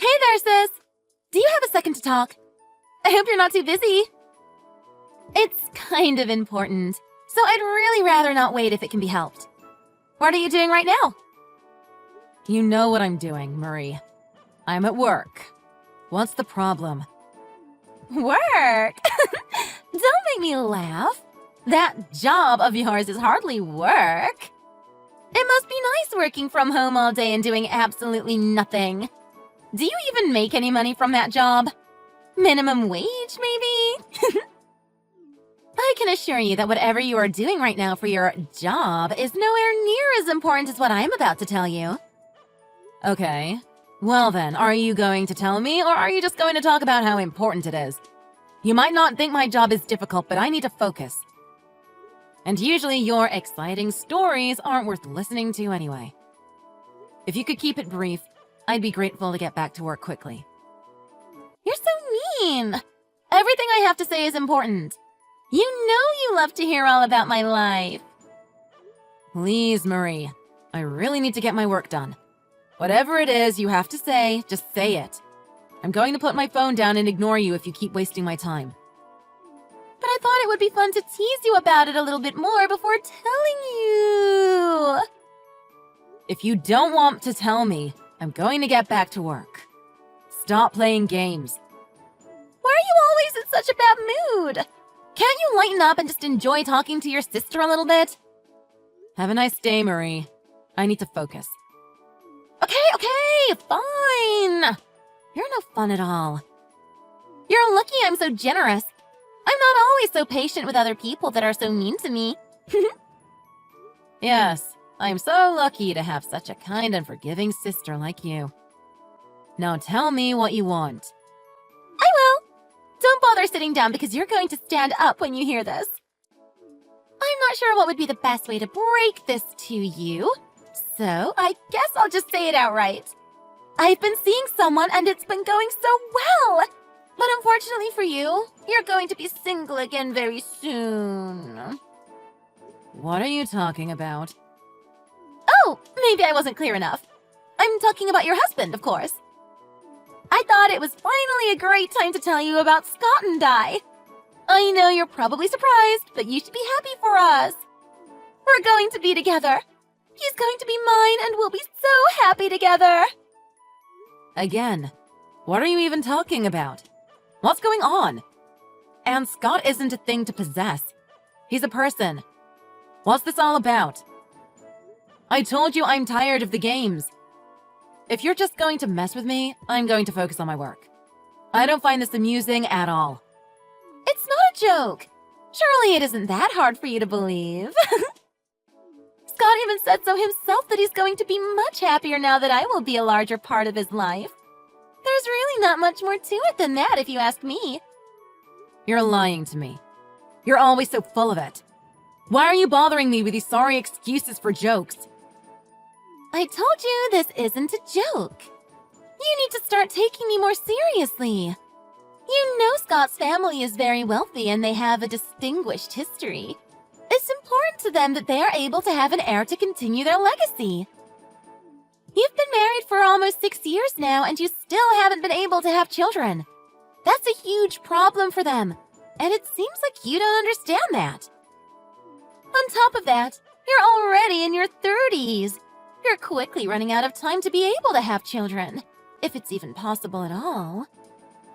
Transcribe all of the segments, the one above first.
Hey there, sis! Do you have a second to talk? I hope you're not too busy. It's kind of important, so I'd really rather not wait if it can be helped. What are you doing right now? You know what I'm doing, Marie. I'm at work. What's the problem? Work? Don't make me laugh. That job of yours is hardly work. It must be nice working from home all day and doing absolutely nothing. Do you even make any money from that job? Minimum wage, maybe? I can assure you that whatever you are doing right now for your job is nowhere near as important as what I'm about to tell you. Okay. Well then, are you going to tell me, or are you just going to talk about how important it is? You might not think my job is difficult, but I need to focus. And usually your exciting stories aren't worth listening to anyway. If you could keep it brief, I'd be grateful to get back to work quickly. You're so mean. Everything I have to say is important. You know you love to hear all about my life. Please, Marie. I really need to get my work done. Whatever it is you have to say, just say it. I'm going to put my phone down and ignore you if you keep wasting my time. But I thought it would be fun to tease you about it a little bit more before telling you. If you don't want to tell me, I'm going to get back to work. Stop playing games. Why are you always in such a bad mood? Can't you lighten up and just enjoy talking to your sister a little bit? Have a nice day, Marie. I need to focus. Okay, fine. You're no fun at all. You're lucky I'm so generous. I'm not always so patient with other people that are so mean to me. Yes, I'm so lucky to have such a kind and forgiving sister like you. Now tell me what you want. I will. Don't bother sitting down because you're going to stand up when you hear this. I'm not sure what would be the best way to break this to you, so I guess I'll just say it outright. I've been seeing someone and it's been going so well. But unfortunately for you, you're going to be single again very soon. What are you talking about? Oh, maybe I wasn't clear enough. I'm talking about your husband, of course. I thought it was finally a great time to tell you about Scott and I. I know you're probably surprised, but you should be happy for us. We're going to be together. He's going to be mine and we'll be so happy together. Again, what are you even talking about? What's going on? And Scott isn't a thing to possess. He's a person. What's this all about? I told you I'm tired of the games. If you're just going to mess with me, I'm going to focus on my work. I don't find this amusing at all. It's not a joke. Surely it isn't that hard for you to believe. Scott even said so himself that he's going to be much happier now that I will be a larger part of his life. There's really not much more to it than that, if you ask me. You're lying to me. You're always so full of it. Why are you bothering me with these sorry excuses for jokes? I told you this isn't a joke. You need to start taking me more seriously. You know Scott's family is very wealthy and they have a distinguished history. It's important to them that they are able to have an heir to continue their legacy. You've been married for almost 6 years now and you still haven't been able to have children. That's a huge problem for them, and it seems like you don't understand that. On top of that, you're already in your 30s. You're quickly running out of time to be able to have children, if it's even possible at all.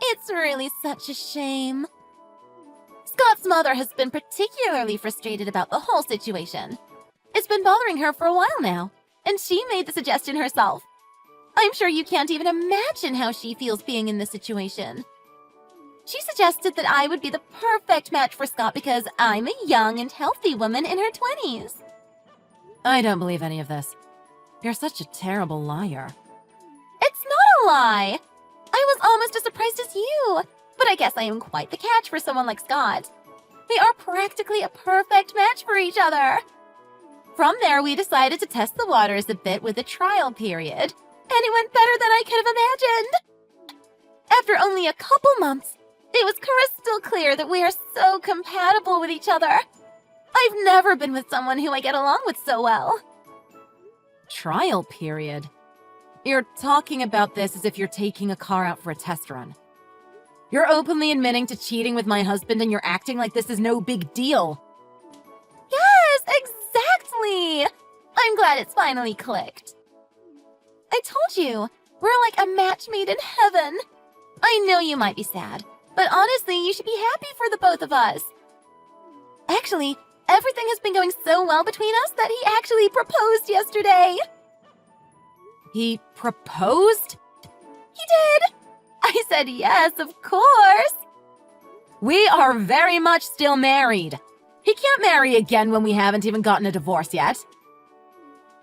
It's really such a shame. Scott's mother has been particularly frustrated about the whole situation. It's been bothering her for a while now, and she made the suggestion herself. I'm sure you can't even imagine how she feels being in this situation. She suggested that I would be the perfect match for Scott because I'm a young and healthy woman in her 20s. I don't believe any of this. You're such a terrible liar. It's not a lie. I was almost as surprised as you, but I guess I am quite the catch for someone like Scott. We are practically a perfect match for each other. From there, we decided to test the waters a bit with a trial period, and it went better than I could have imagined. After only a couple months, it was crystal clear that we are so compatible with each other. I've never been with someone who I get along with so well. Trial period? You're talking about this as if you're taking a car out for a test run. You're openly admitting to cheating with my husband and you're acting like this is no big deal. Yes, exactly! I'm glad it's finally clicked. I told you, we're like a match made in heaven. I know you might be sad, but honestly, you should be happy for the both of us. Actually, everything has been going so well between us that he actually proposed yesterday. He proposed? He did! I said yes, of course. We are very much still married. He can't marry again when we haven't even gotten a divorce yet.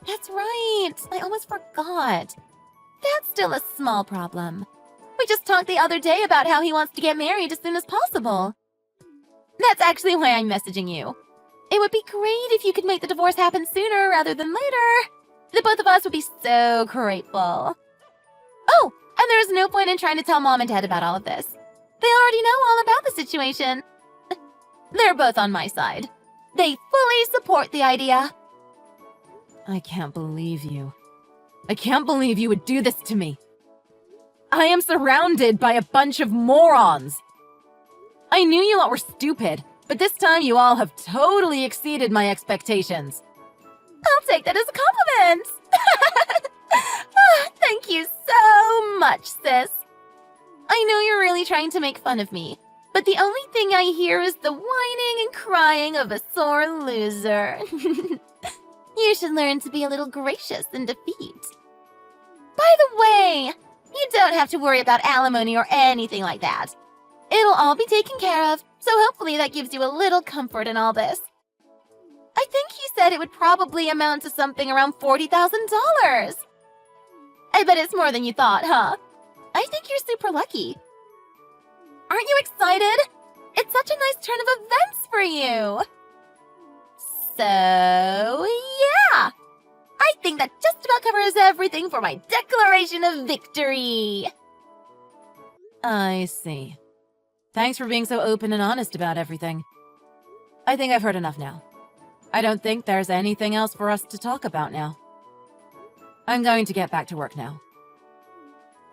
That's right. I almost forgot. That's still a small problem. We just talked the other day about how he wants to get married as soon as possible. That's actually why I'm messaging you. It would be great if you could make the divorce happen sooner rather than later. The both of us would be so grateful. Oh, and there's no point in trying to tell Mom and Dad about all of this. They already know all about the situation. They're both on my side. They fully support the idea. I can't believe you. I can't believe you would do this to me. I am surrounded by a bunch of morons. I knew you all were stupid, but this time you all have totally exceeded my expectations. I'll take that as a compliment. Thank you so much, sis. I know you're really trying to make fun of me, but the only thing I hear is the whining and crying of a sore loser. You should learn to be a little gracious in defeat. By the way, you don't have to worry about alimony or anything like that. It'll all be taken care of, so hopefully that gives you a little comfort in all this. I think he said it would probably amount to something around $40,000. I bet it's more than you thought, huh? I think you're super lucky. Aren't you excited? It's such a nice turn of events for you. So, yeah. I think that just about covers everything for my declaration of victory. I see. Thanks for being so open and honest about everything. I think I've heard enough now. I don't think there's anything else for us to talk about now. I'm going to get back to work now.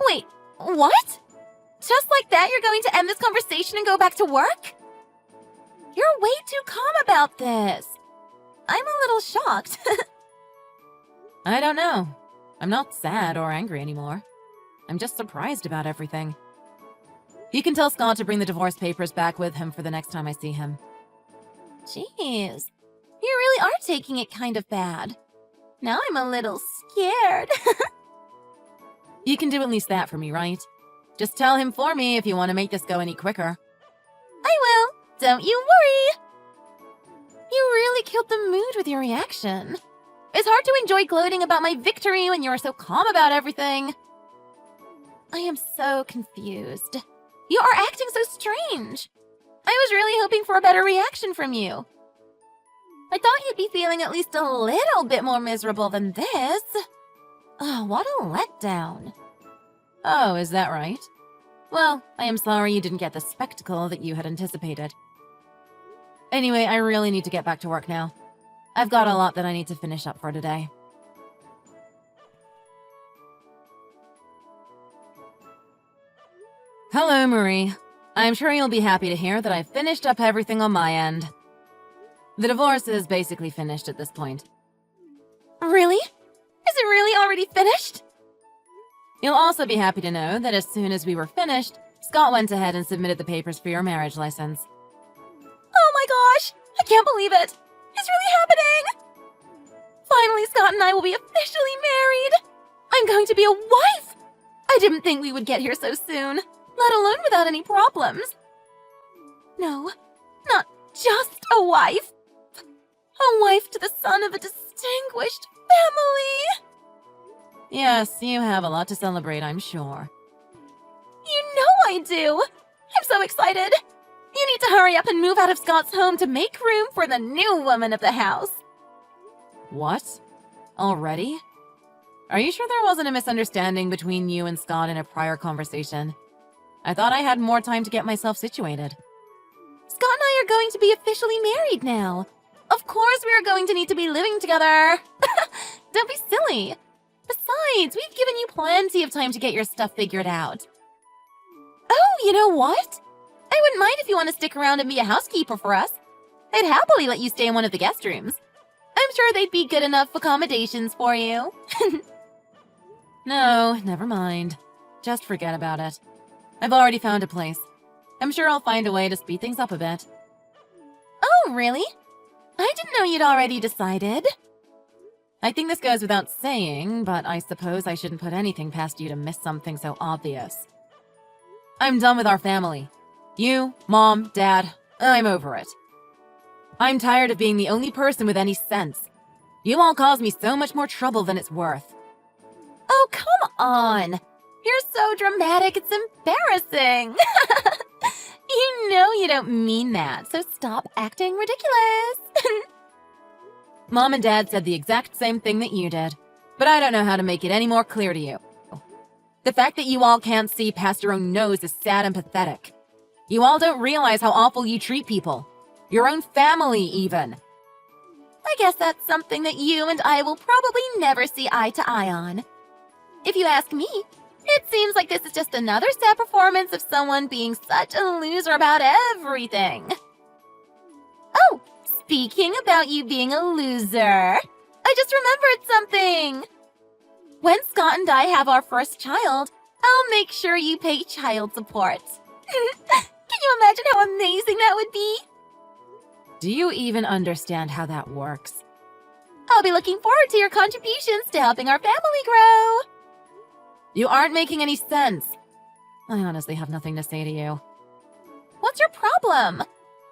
Wait, what? Just like that, you're going to end this conversation and go back to work? You're way too calm about this. I'm a little shocked. I don't know. I'm not sad or angry anymore. I'm just surprised about everything. You can tell Scott to bring the divorce papers back with him for the next time I see him. Jeez, you really are taking it kind of bad. Now I'm a little scared. You can do at least that for me, right? Just tell him for me if you want to make this go any quicker. I will. Don't you worry. You really killed the mood with your reaction. It's hard to enjoy gloating about my victory when you are so calm about everything. I am so confused. You are acting so strange. I was really hoping for a better reaction from you. I thought you'd be feeling at least a little bit more miserable than this. Oh, what a letdown. Oh, is that right? Well, I am sorry you didn't get the spectacle that you had anticipated. Anyway, I really need to get back to work now. I've got a lot that I need to finish up for today. Hello, Marie. I'm sure you'll be happy to hear that I've finished up everything on my end. The divorce is basically finished at this point. Really? Is it really already finished? You'll also be happy to know that as soon as we were finished, Scott went ahead and submitted the papers for your marriage license. Oh my gosh! I can't believe it! It's really happening! Finally, Scott and I will be officially married! I'm going to be a wife! I didn't think we would get here so soon, let alone without any problems. No, not just a wife. A wife to the son of a distinguished family. Yes, you have a lot to celebrate, I'm sure. You know I do! I'm so excited! You need to hurry up and move out of Scott's home to make room for the new woman of the house. What? Already? Are you sure there wasn't a misunderstanding between you and Scott in a prior conversation? I thought I had more time to get myself situated. Scott and I are going to be officially married now. Of course we are going to need to be living together. Don't be silly. Besides, we've given you plenty of time to get your stuff figured out. Oh, you know what? I wouldn't mind if you want to stick around and be a housekeeper for us. I'd happily let you stay in one of the guest rooms. I'm sure they'd be good enough accommodations for you. No, never mind. Just forget about it. I've already found a place. I'm sure I'll find a way to speed things up a bit. Oh, really? I didn't know you'd already decided. I think this goes without saying, but I suppose I shouldn't put anything past you to miss something so obvious. I'm done with our family. You, Mom, Dad, I'm over it. I'm tired of being the only person with any sense. You all cause me so much more trouble than it's worth. Oh, come on. You're so dramatic, it's embarrassing. You know you don't mean that, so stop acting ridiculous. Mom and Dad said the exact same thing that you did, but I don't know how to make it any more clear to you. The fact that you all can't see past your own nose is sad and pathetic. You all don't realize how awful you treat people. Your own family, even. I guess that's something that you and I will probably never see eye to eye on. If you ask me, it seems like this is just another sad performance of someone being such a loser about everything. Oh, speaking about you being a loser, I just remembered something. When Scott and I have our first child, I'll make sure you pay child support. Can you imagine how amazing that would be? Do you even understand how that works? I'll be looking forward to your contributions to helping our family grow. You aren't making any sense. I honestly have nothing to say to you. What's your problem?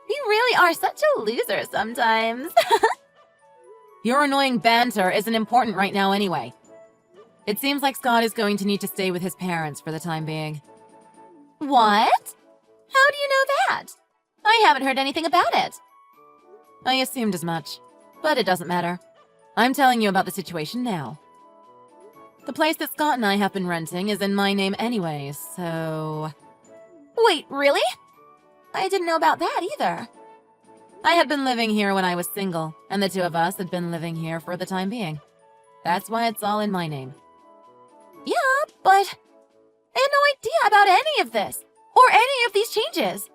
You really are such a loser sometimes. Your annoying banter isn't important right now anyway. It seems like Scott is going to need to stay with his parents for the time being. What? How do you know that? I haven't heard anything about it. I assumed as much, but it doesn't matter. I'm telling you about the situation now. The place that Scott and I have been renting is in my name anyways, so... Wait, really? I didn't know about that either. I had been living here when I was single, and the two of us had been living here for the time being. That's why it's all in my name. Yeah, but I had no idea about any of this, or any of these changes.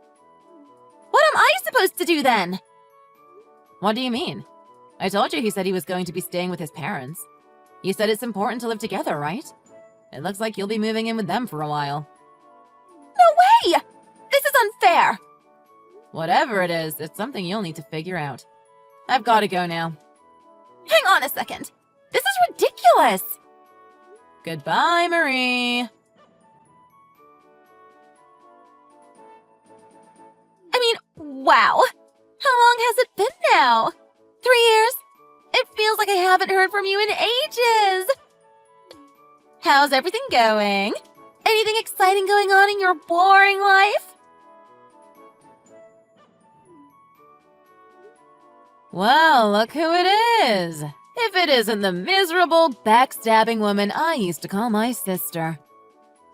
What am I supposed to do then? What do you mean? I told you he said he was going to be staying with his parents. You said it's important to live together, right? It looks like you'll be moving in with them for a while. No way! This is unfair! Whatever it is, it's something you'll need to figure out. I've got to go now. Hang on a second. This is ridiculous! Goodbye, Marie. I mean, wow. How long has it been now? 3 years? It feels like I haven't heard from you in ages. How's everything going? Anything exciting going on in your boring life? Well, look who it is. If it isn't the miserable, backstabbing woman I used to call my sister.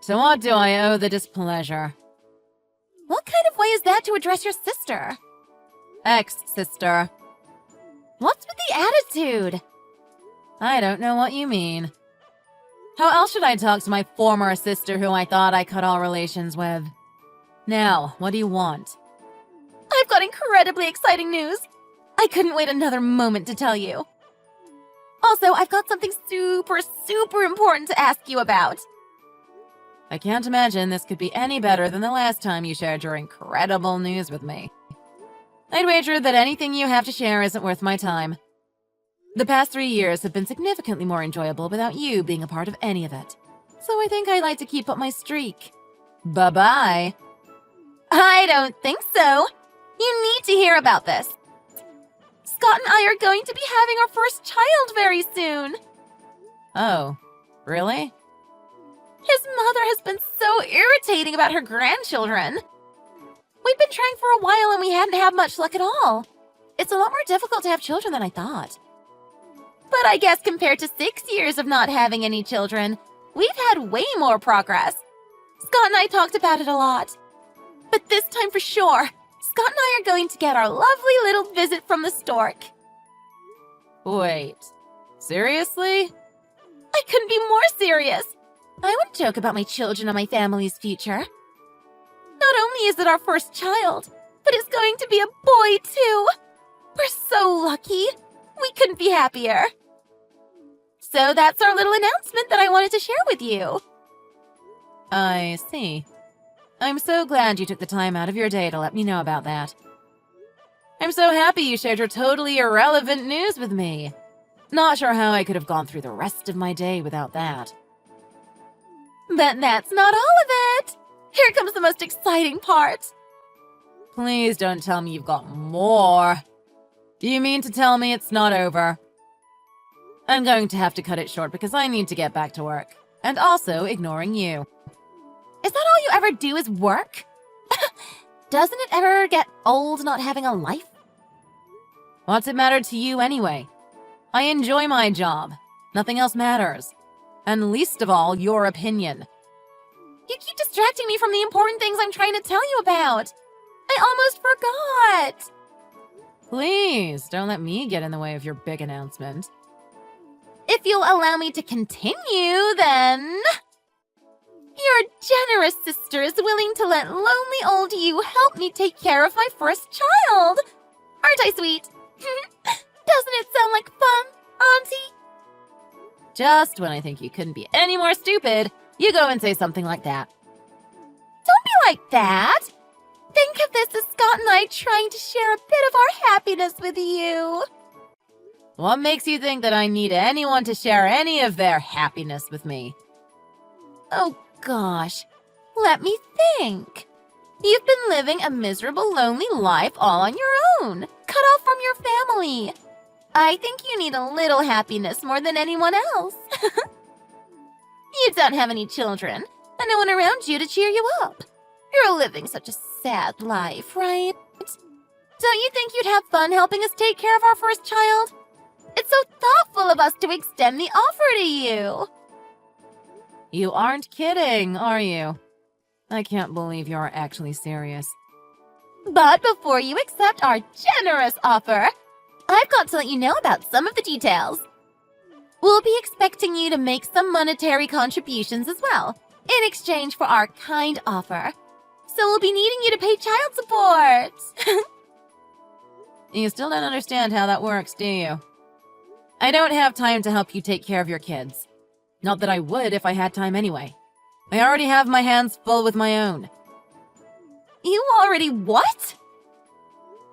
To what do I owe the displeasure? What kind of way is that to address your sister? Ex-sister. What's with the attitude? I don't know what you mean. How else should I talk to my former sister who I thought I cut all relations with? Now, what do you want? I've got incredibly exciting news. I couldn't wait another moment to tell you. Also, I've got something super, super important to ask you about. I can't imagine this could be any better than the last time you shared your incredible news with me. I'd wager that anything you have to share isn't worth my time. The past 3 years have been significantly more enjoyable without you being a part of any of it. So I think I'd like to keep up my streak. Bye-bye. I don't think so. You need to hear about this. Scott and I are going to be having our first child very soon. Oh, really? His mother has been so irritating about her grandchildren. We've been trying for a while and we hadn't had much luck at all. It's a lot more difficult to have children than I thought. But I guess compared to 6 years of not having any children, we've had way more progress. Scott and I talked about it a lot. But this time for sure, Scott and I are going to get our lovely little visit from the stork. Wait, seriously? I couldn't be more serious. I wouldn't joke about my children or my family's future. Not only is it our first child, but it's going to be a boy, too. We're so lucky. We couldn't be happier. So that's our little announcement that I wanted to share with you. I see. I'm so glad you took the time out of your day to let me know about that. I'm so happy you shared your totally irrelevant news with me. Not sure how I could have gone through the rest of my day without that. But that's not all of it. Here comes the most exciting part. Please don't tell me you've got more. Do you mean to tell me it's not over? I'm going to have to cut it short because I need to get back to work. And also ignoring you. Is that all you ever do is work? Doesn't it ever get old not having a life? What's it matter to you anyway? I enjoy my job. Nothing else matters. And least of all, your opinion. You keep distracting me from the important things I'm trying to tell you about. I almost forgot. Please, don't let me get in the way of your big announcement. If you'll allow me to continue, then... Your generous sister is willing to let lonely old you help me take care of my first child. Aren't I sweet? Doesn't it sound like fun, Auntie? Just when I think you couldn't be any more stupid, you go and say something like that. Don't be like that. Think of this as Scott and I trying to share a bit of our happiness with you. What makes you think that I need anyone to share any of their happiness with me? Oh, gosh. Let me think. You've been living a miserable, lonely life all on your own, cut off from your family. I think you need a little happiness more than anyone else. You don't have any children, and no one around you to cheer you up. You're living such a sad life, right? Don't you think you'd have fun helping us take care of our first child? It's so thoughtful of us to extend the offer to you. You aren't kidding, are you? I can't believe you're actually serious. But before you accept our generous offer, I've got to let you know about some of the details. We'll be expecting you to make some monetary contributions as well, in exchange for our kind offer. So we'll be needing you to pay child support. You still don't understand how that works, do you? I don't have time to help you take care of your kids. Not that I would if I had time anyway. I already have my hands full with my own. You already what?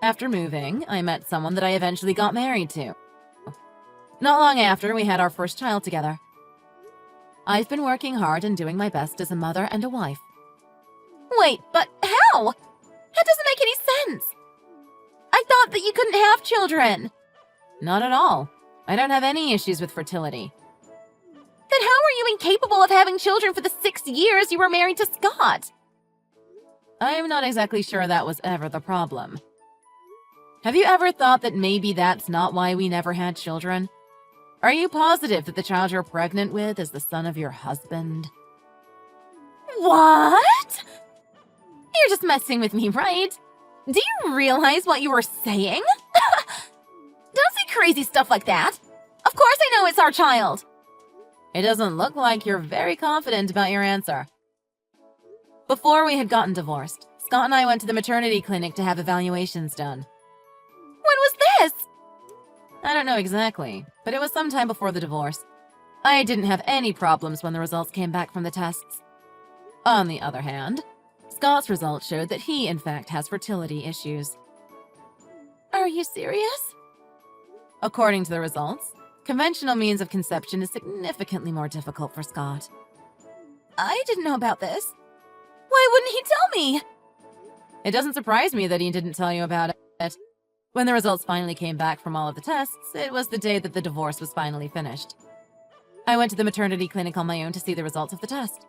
After moving, I met someone that I eventually got married to. Not long after, we had our first child together. I've been working hard and doing my best as a mother and a wife. Wait, but how? That doesn't make any sense. I thought that you couldn't have children. Not at all. I don't have any issues with fertility. Then how were you incapable of having children for the 6 years you were married to Scott? I'm not exactly sure that was ever the problem. Have you ever thought that maybe that's not why we never had children? Are you positive that the child you're pregnant with is the son of your husband? What? You're just messing with me, right? Do you realize what you were saying? Don't say crazy stuff like that. Of course I know it's our child. It doesn't look like you're very confident about your answer. Before we had gotten divorced, Scott and I went to the maternity clinic to have evaluations done. When was this? I don't know exactly, but it was sometime before the divorce. I didn't have any problems when the results came back from the tests. On the other hand, Scott's results showed that he, in fact, has fertility issues. Are you serious? According to the results, conventional means of conception is significantly more difficult for Scott. I didn't know about this. Why wouldn't he tell me? It doesn't surprise me that he didn't tell you about it. When the results finally came back from all of the tests, it was the day that the divorce was finally finished. I went to the maternity clinic on my own to see the results of the test.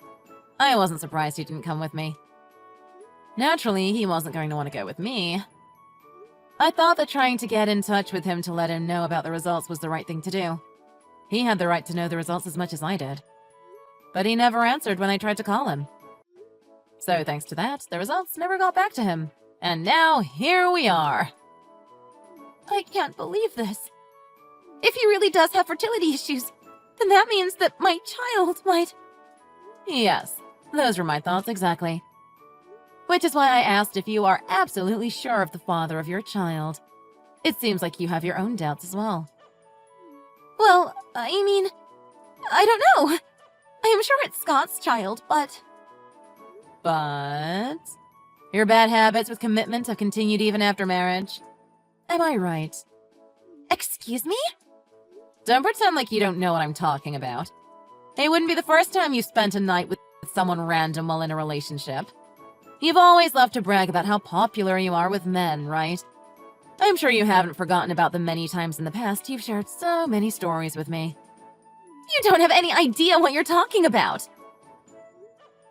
I wasn't surprised he didn't come with me. Naturally, he wasn't going to want to go with me. I thought that trying to get in touch with him to let him know about the results was the right thing to do. He had the right to know the results as much as I did. But he never answered when I tried to call him. So thanks to that, the results never got back to him. And now, here we are. I can't believe this. If he really does have fertility issues, then that means that my child might... Yes, those were my thoughts exactly. Which is why I asked if you are absolutely sure of the father of your child. It seems like you have your own doubts as well. Well, I mean, I don't know. I am sure it's Scott's child, but... But... Your bad habits with commitment have continued even after marriage. Am I right? Excuse me? Don't pretend like you don't know what I'm talking about. It wouldn't be the first time you spent a night with someone random while in a relationship. You've always loved to brag about how popular you are with men, right? I'm sure you haven't forgotten about the many times in the past you've shared so many stories with me. You don't have any idea what you're talking about.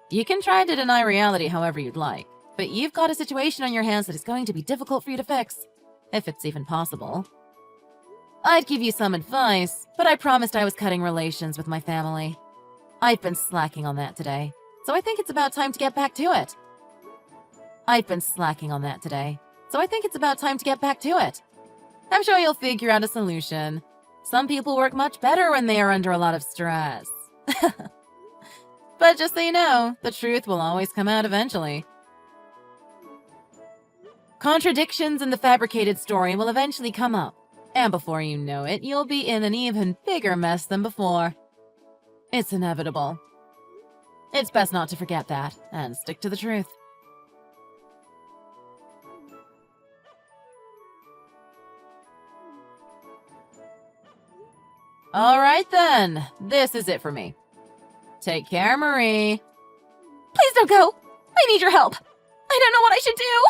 You can try to deny reality however you'd like, but you've got a situation on your hands that is going to be difficult for you to fix, if it's even possible. I'd give you some advice, but I promised I was cutting relations with my family. I've been slacking on that today, so I think it's about time to get back to it. I'm sure you'll figure out a solution. Some people work much better when they are under a lot of stress. But just so you know, the truth will always come out eventually. Contradictions in the fabricated story will eventually come up, and before you know it, you'll be in an even bigger mess than before. It's inevitable. It's best not to forget that, and stick to the truth. Alright then, this is it for me. Take care, Marie. Please don't go. I need your help. I don't know what I should do.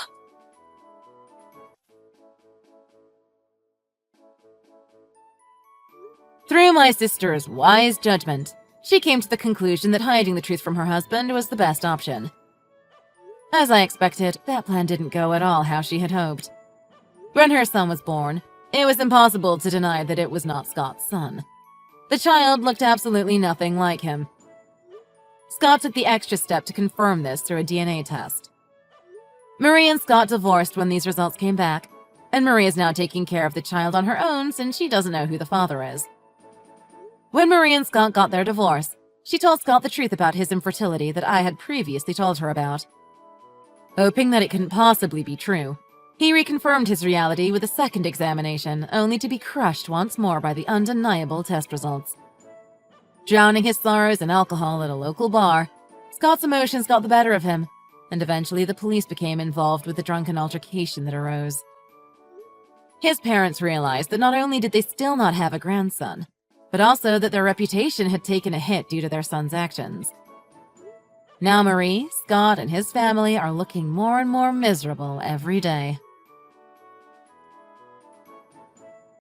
Through my sister's wise judgment, she came to the conclusion that hiding the truth from her husband was the best option. As I expected, that plan didn't go at all how she had hoped. When her son was born, it was impossible to deny that it was not Scott's son. The child looked absolutely nothing like him. Scott took the extra step to confirm this through a DNA test. Marie and Scott divorced when these results came back, and Marie is now taking care of the child on her own since she doesn't know who the father is. When Marie and Scott got their divorce, she told Scott the truth about his infertility that I had previously told her about. Hoping that it couldn't possibly be true, he reconfirmed his reality with a second examination, only to be crushed once more by the undeniable test results. Drowning his sorrows in alcohol at a local bar, Scott's emotions got the better of him, and eventually the police became involved with the drunken altercation that arose. His parents realized that not only did they still not have a grandson, but also that their reputation had taken a hit due to their son's actions. Now Marie, Scott, and his family are looking more and more miserable every day.